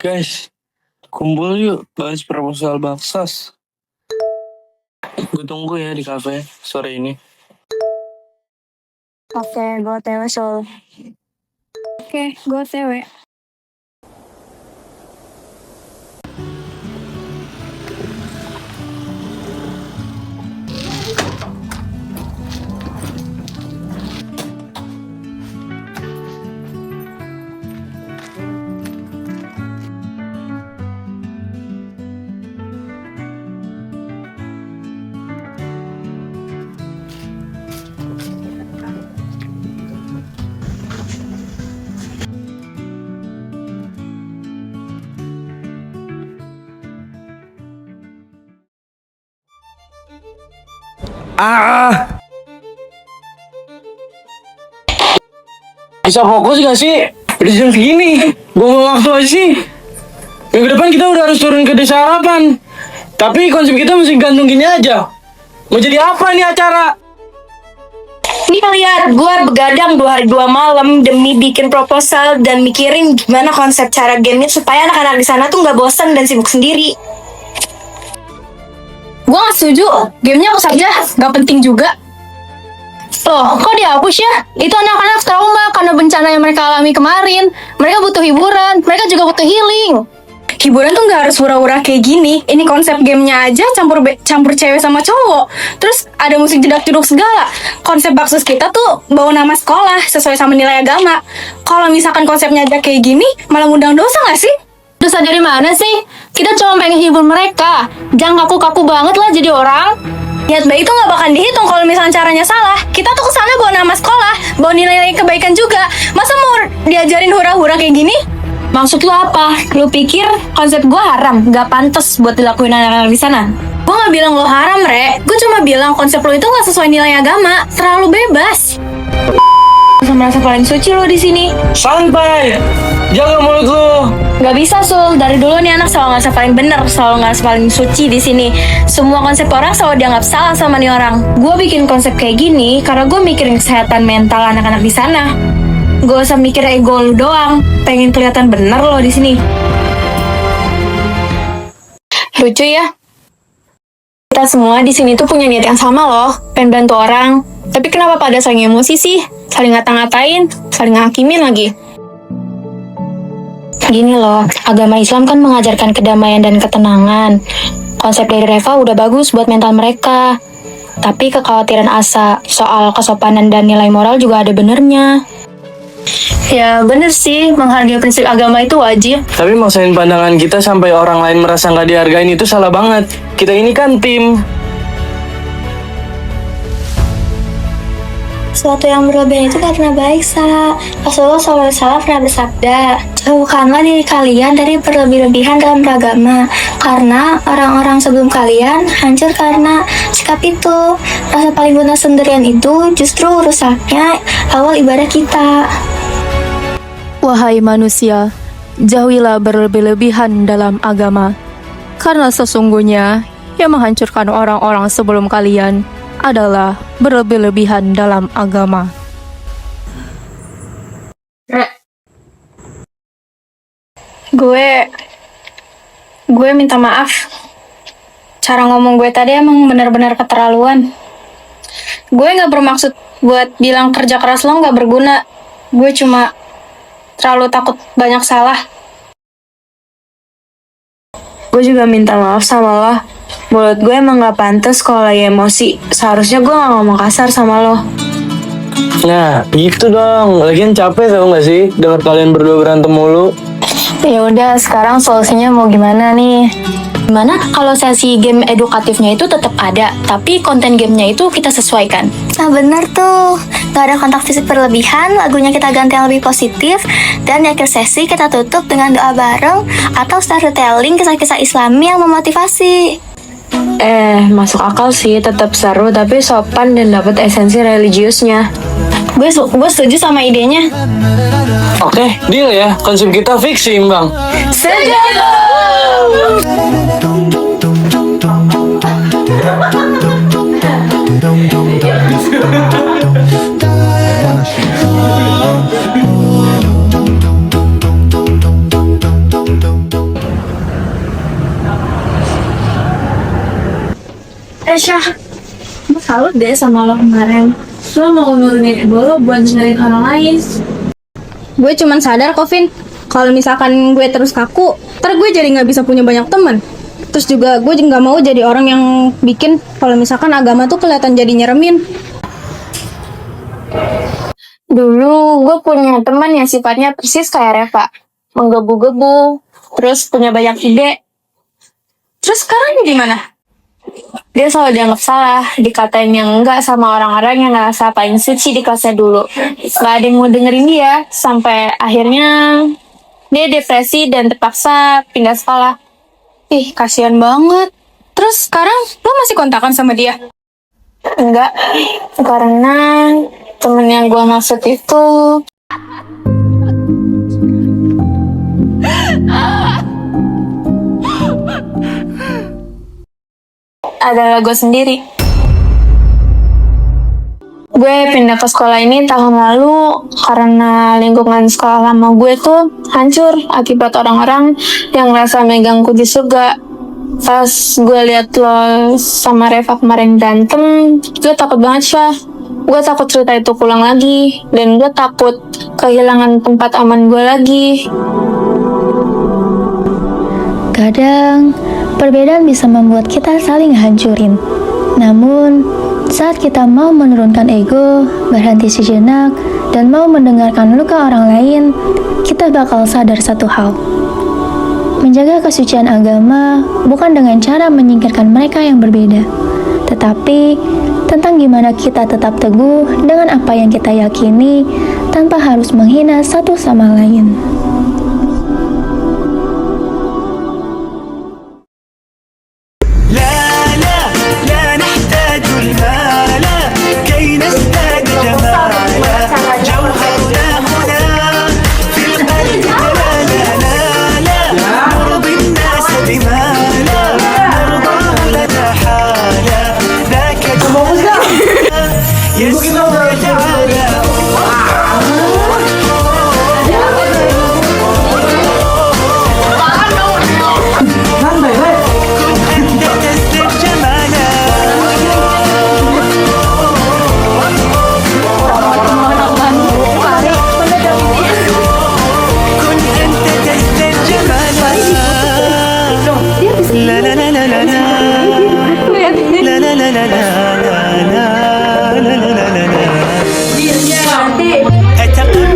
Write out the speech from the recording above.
Guys, kumpul yuk bahas proposal Baksas. Gue tunggu ya di kafe sore ini. Oke, gue OTW Sol. Oke, gue OTW. Bisa fokus gak sih? Udah jam segini. Gue waktu aja sih. Minggu depan kita udah harus turun ke desa harapan. Tapi konsep kita masih gantung gini aja. Mau jadi apa nih acara? Nih lihat, gue begadang 2 hari 2 malam demi bikin proposal dan mikirin gimana konsep cara gamenya supaya anak-anak di sana tuh nggak bosan dan sibuk sendiri. Gue nggak setuju, gamenya hapus aja, nggak penting juga. Loh, kok dihapus ya? Itu anak-anak trauma karena bencana yang mereka alami kemarin. Mereka butuh hiburan, mereka juga butuh healing. Hiburan tuh nggak harus hura-hura kayak gini. Ini konsep gamenya aja campur cewek sama cowok. Terus ada musik jedak-jeduk segala. Konsep Baksus kita tuh bawa nama sekolah sesuai sama nilai agama. Kalau misalkan konsepnya aja kayak gini, malah ngundang dosa nggak sih? Dosa dari mana sih? Kita cuma pengen hibur mereka. Jangan kaku-kaku banget lah jadi orang. Niat baik itu nggak bakal dihitung kalau misalnya caranya salah. Kita tuh kesana bawa nama sekolah, bawa nilai kebaikan juga. Masa mau diajarin hura-hura kayak gini? Maksud lu apa? Lu pikir konsep gua haram, gak pantas buat dilakuin anak-anak di sana? Gua gak bilang lo haram, Re. Gua cuma bilang konsep lo itu gak sesuai nilai agama, terlalu bebas. Merasa paling suci lo di sini. Santai. Jaga mulut lu. Gak bisa, Sul. Dari dulu nih anak selalu ngerasa paling bener, selalu ngerasa paling suci di sini. Semua konsep orang selalu dianggap salah sama nih orang. Gua bikin konsep kayak gini karena gua mikirin kesehatan mental anak-anak di sana. Gak usah mikir ego lu doang, pengen kelihatan bener lo di sini. Lucu ya? Kita semua di sini tuh punya niat yang sama loh, pengen bantu orang. Tapi kenapa pada saling emosi sih? Saling ngata-ngatain, saling ngakimin lagi. Gini loh, agama Islam kan mengajarkan kedamaian dan ketenangan. Konsep dari Reva udah bagus buat mental mereka. Tapi kekhawatiran Asa soal kesopanan dan nilai moral juga ada benernya. Ya bener sih, menghargai prinsip agama itu wajib. Tapi maksain pandangan kita sampai orang lain merasa nggak dihargain itu salah banget. Kita ini kan tim. Sesuatu yang berlebihan itu karena baik, Sa. Rasulullah SAW pernah bersabda, jauhkanlah diri kalian dari berlebih-lebihan dalam beragama, karena orang-orang sebelum kalian hancur karena sikap itu. Rasa paling benar sendirian itu justru rusaknya awal ibadah kita. Wahai manusia, jauhilah berlebih-lebihan dalam agama, karena sesungguhnya yang menghancurkan orang-orang sebelum kalian adalah berlebih-lebihan dalam agama. Gue minta maaf. Cara ngomong gue tadi emang benar-benar keterlaluan. Gue gak bermaksud buat bilang kerja keras lo gak berguna. Gue cuma terlalu takut banyak salah. Gue juga minta maaf sama lo. Mulut gue emang gak pantas kalau lagi emosi. Seharusnya gue gak ngomong kasar sama lo. Nah, gitu dong. Lagian capek tau gak sih dengar kalian berdua berantem mulu. Ya udah, sekarang solusinya mau gimana nih? Gimana kalau sesi game edukatifnya itu tetap ada, tapi konten gamenya itu kita sesuaikan? Nah bener tuh, gak ada kontak fisik berlebihan, lagunya kita ganti yang lebih positif, dan di akhir sesi kita tutup dengan doa bareng atau storytelling kisah-kisah Islami yang memotivasi. Masuk akal sih, tetap seru tapi sopan dan dapat esensi religiusnya. Gue setuju sama idenya. Oke, deal ya. Konsep kita fix seimbang. Setuju. Syah, gue salut deh sama lo kemarin. Lo mau nurunin ego lo buat dengerin orang lain. Gue cuman sadar kok, Vin, kalau misalkan gue terus kaku, ntar gue jadi nggak bisa punya banyak teman. Terus juga gue nggak mau jadi orang yang bikin kalau misalkan agama tuh kelihatan jadi nyeremin. Dulu gue punya teman yang sifatnya persis kayak Reva, menggebu-gebu, terus punya banyak ide. Terus sekarang gimana? Dia selalu dianggap salah, dikatain yang enggak sama orang-orang yang ngerasa paling suci di kelasnya dulu. Gak ada yang mau dengerin dia, sampai akhirnya dia depresi dan terpaksa pindah sekolah. Ih, kasihan banget. Terus sekarang lo masih kontakan sama dia? Enggak, karena temen yang gue maksud itu adalah gue sendiri. Gue pindah ke sekolah ini tahun lalu karena lingkungan sekolah lama gue tuh hancur akibat orang-orang yang ngerasa megang kunci surga. Pas gue liat lo sama Reva kemarin berantem, gue takut banget, Syah. Gue takut cerita itu pulang lagi, dan gue takut kehilangan tempat aman gue lagi. Kadang, perbedaan bisa membuat kita saling hancurin. Namun, saat kita mau menurunkan ego, berhenti sejenak, dan mau mendengarkan luka orang lain, kita bakal sadar satu hal. Menjaga kesucian agama bukan dengan cara menyingkirkan mereka yang berbeda, tetapi tentang gimana kita tetap teguh dengan apa yang kita yakini tanpa harus menghina satu sama lain. أتقبل